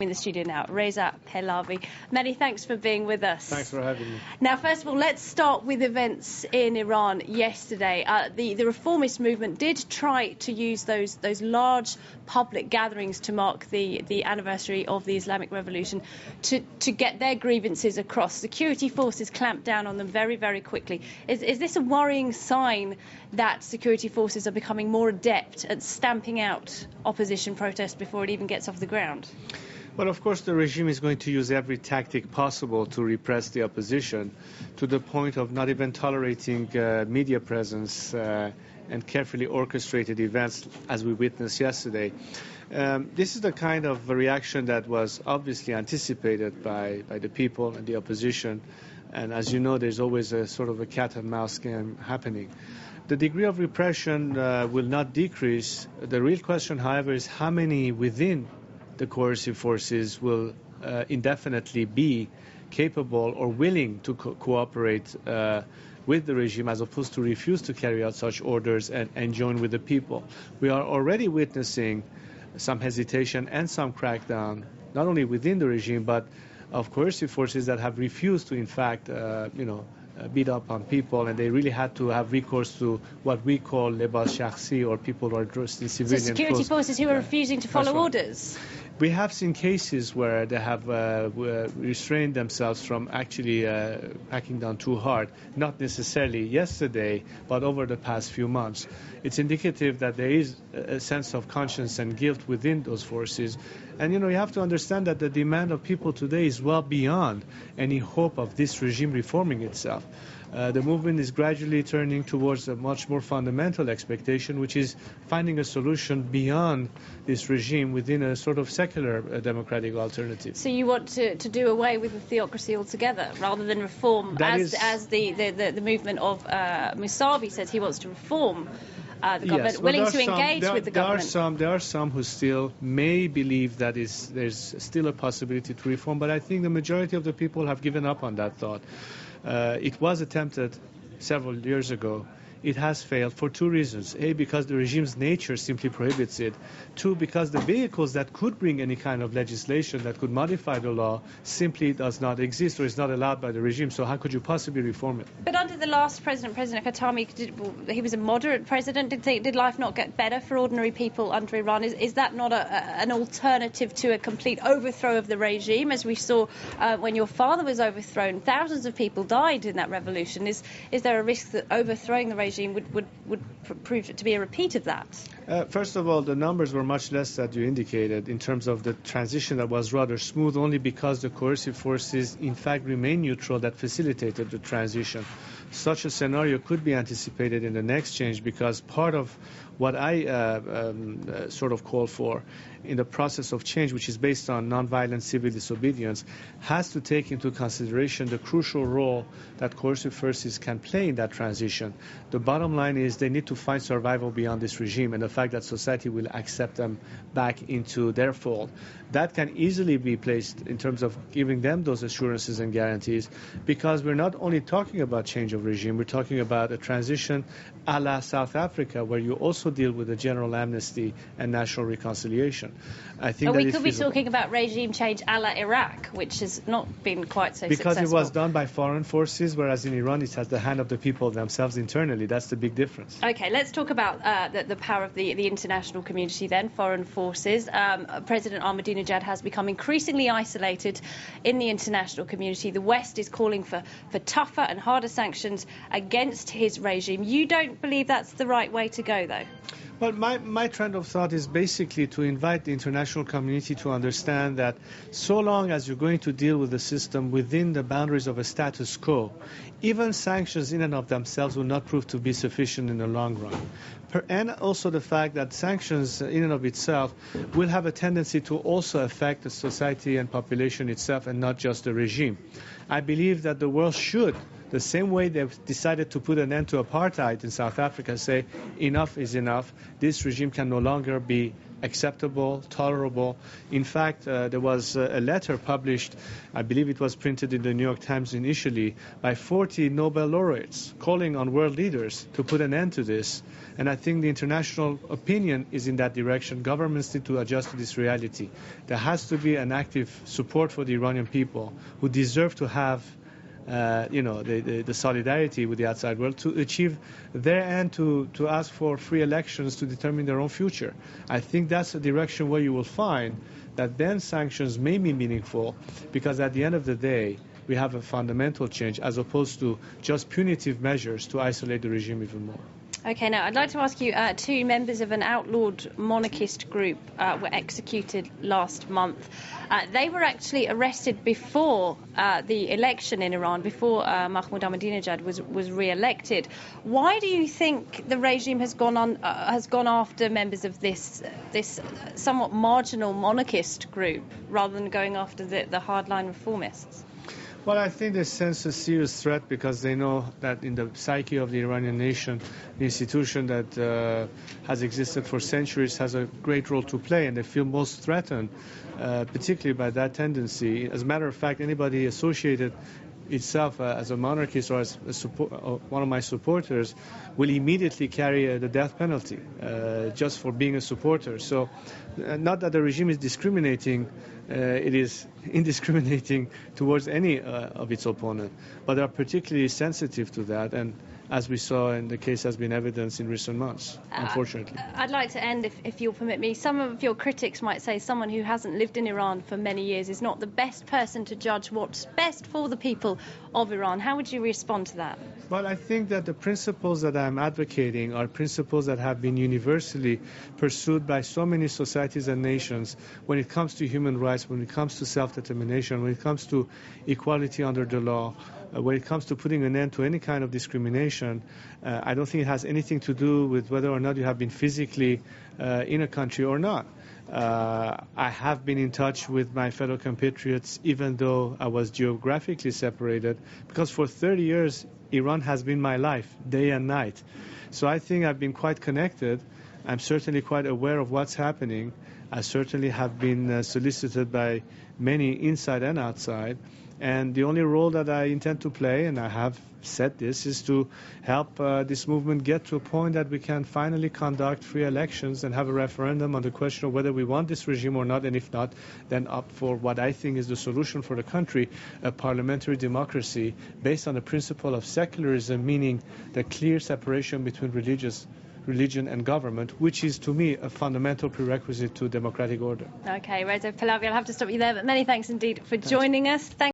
In the studio now, Reza Pahlavi. Many thanks for being with us. Thanks for having me. Now, first of all, let's start with events in Iran yesterday. The reformist movement did try to use those large public gatherings to mark the anniversary of the Islamic Revolution to get their grievances across. Security forces clamped down on them very, very quickly. Is this a worrying sign that security forces are becoming more adept at stamping out opposition protest before it even gets off the ground? Well, of course, the regime is going to use every tactic possible to repress the opposition, to the point of not even tolerating media presence and carefully orchestrated events, as we witnessed yesterday. This is the kind of reaction that was obviously anticipated by the people and the opposition. And as you know, there's always a sort of a cat and mouse game happening. The degree of repression will not decrease. The real question, however, is how many within the coercive forces will indefinitely be capable or willing to cooperate with the regime, as opposed to refuse to carry out such orders and join with the people. We are already witnessing some hesitation and some crackdown, not only within the regime, but of coercive forces that have refused to, in fact, beat up on people, and they really had to have recourse to what we call lebas shakhsi, or people who are dressed in civilian clothes. So security forces who are refusing to follow orders? We have seen cases where they have restrained themselves from actually cracking down too hard, not necessarily yesterday, but over the past few months. It's indicative that there is a sense of conscience and guilt within those forces. And, you have to understand that the demand of people today is well beyond any hope of this regime reforming itself. The movement is gradually turning towards a much more fundamental expectation, which is finding a solution beyond this regime within a sort of secular democratic alternative. So you want to do away with the theocracy altogether, rather than reform, as the movement of Musavi says he wants to reform the government, yes, willing to engage with the government. There are some who still may believe that there's still a possibility to reform, but I think the majority of the people have given up on that thought. It was attempted several years ago. It has failed for two reasons. A, because the regime's nature simply prohibits it. Two, because the vehicles that could bring any kind of legislation that could modify the law simply does not exist or is not allowed by the regime. So how could you possibly reform it? But under the last president, President Khatami, he was a moderate president. Did life not get better for ordinary people under Iran? Is that not an alternative to a complete overthrow of the regime, as we saw when your father was overthrown? Thousands of people died in that revolution. Is there a risk that overthrowing the regime would prove to be a repeat of that? First of all, the numbers were much less that you indicated in terms of the transition that was rather smooth, only because the coercive forces in fact remained neutral that facilitated the transition. Such a scenario could be anticipated in the next change, because part of what I sort of call for in the process of change, which is based on nonviolent civil disobedience, has to take into consideration the crucial role that coercive forces can play in that transition. The bottom line is they need to find survival beyond this regime, and the fact that society will accept them back into their fold. That can easily be placed in terms of giving them those assurances and guarantees, because we're not only talking about change of regime, we're talking about a transition a la South Africa, where you also deal with a general amnesty and national reconciliation. I think we could be talking about regime change a la Iraq, which has not been quite so successful. Because it was done by foreign forces, whereas in Iran it has the hand of the people themselves internally. That's the big difference. Okay, let's talk about the power of the international community then, foreign forces. President Ahmadinejad has become increasingly isolated in the international community. The West is calling for tougher and harder sanctions against his regime. You don't believe that's the right way to go, though? Well, my trend of thought is basically to invite the international community to understand that so long as you're going to deal with the system within the boundaries of a status quo, even sanctions in and of themselves will not prove to be sufficient in the long run. And also the fact that sanctions in and of itself will have a tendency to also affect the society and population itself, and not just the regime. I believe that the world should, the same way they've decided to put an end to apartheid in South Africa, say enough is enough. This regime can no longer be acceptable, tolerable. In fact, there was a letter published, I believe it was printed in the New York Times initially, by 40 Nobel laureates calling on world leaders to put an end to this. And I think the international opinion is in that direction. Governments need to adjust to this reality. There has to be an active support for the Iranian people who deserve to have the solidarity with the outside world to achieve their end, to ask for free elections to determine their own future. I think that's a direction where you will find that then sanctions may be meaningful, because at the end of the day, we have a fundamental change as opposed to just punitive measures to isolate the regime even more. Okay, now I'd like to ask you, 2 members of an outlawed monarchist group were executed last month. They were actually arrested before the election in Iran, before Mahmoud Ahmadinejad was re-elected. Why do you think the regime has gone after members of this somewhat marginal monarchist group rather than going after the hardline reformists? Well, I think they sense a serious threat because they know that in the psyche of the Iranian nation, the institution that has existed for centuries has a great role to play, and they feel most threatened, particularly by that tendency. As a matter of fact, anybody associated itself as a monarchist or as one of my supporters will immediately carry the death penalty just for being a supporter. So not that the regime is discriminating, it is indiscriminating towards any of its opponent, but they are particularly sensitive to that, and as we saw in the case has been evidenced in recent months, unfortunately. I'd like to end, if you'll permit me. Some of your critics might say someone who hasn't lived in Iran for many years is not the best person to judge what's best for the people of Iran. How would you respond to that? Well, I think that the principles that I'm advocating are principles that have been universally pursued by so many societies and nations when it comes to human rights, when it comes to self-determination, when it comes to equality under the law, when it comes to putting an end to any kind of discrimination. I don't think it has anything to do with whether or not you have been physically in a country or not. I have been in touch with my fellow compatriots even though I was geographically separated, because for 30 years Iran has been my life, day and night. So I think I've been quite connected. I'm certainly quite aware of what's happening. I certainly have been solicited by many inside and outside. And the only role that I intend to play, and I have said this, is to help this movement get to a point that we can finally conduct free elections and have a referendum on the question of whether we want this regime or not, and if not, then opt for what I think is the solution for the country, a parliamentary democracy based on the principle of secularism, meaning the clear separation between religion and government, which is to me a fundamental prerequisite to democratic order. Okay, Reza Pahlavi, I'll have to stop you there, but many thanks indeed for joining us.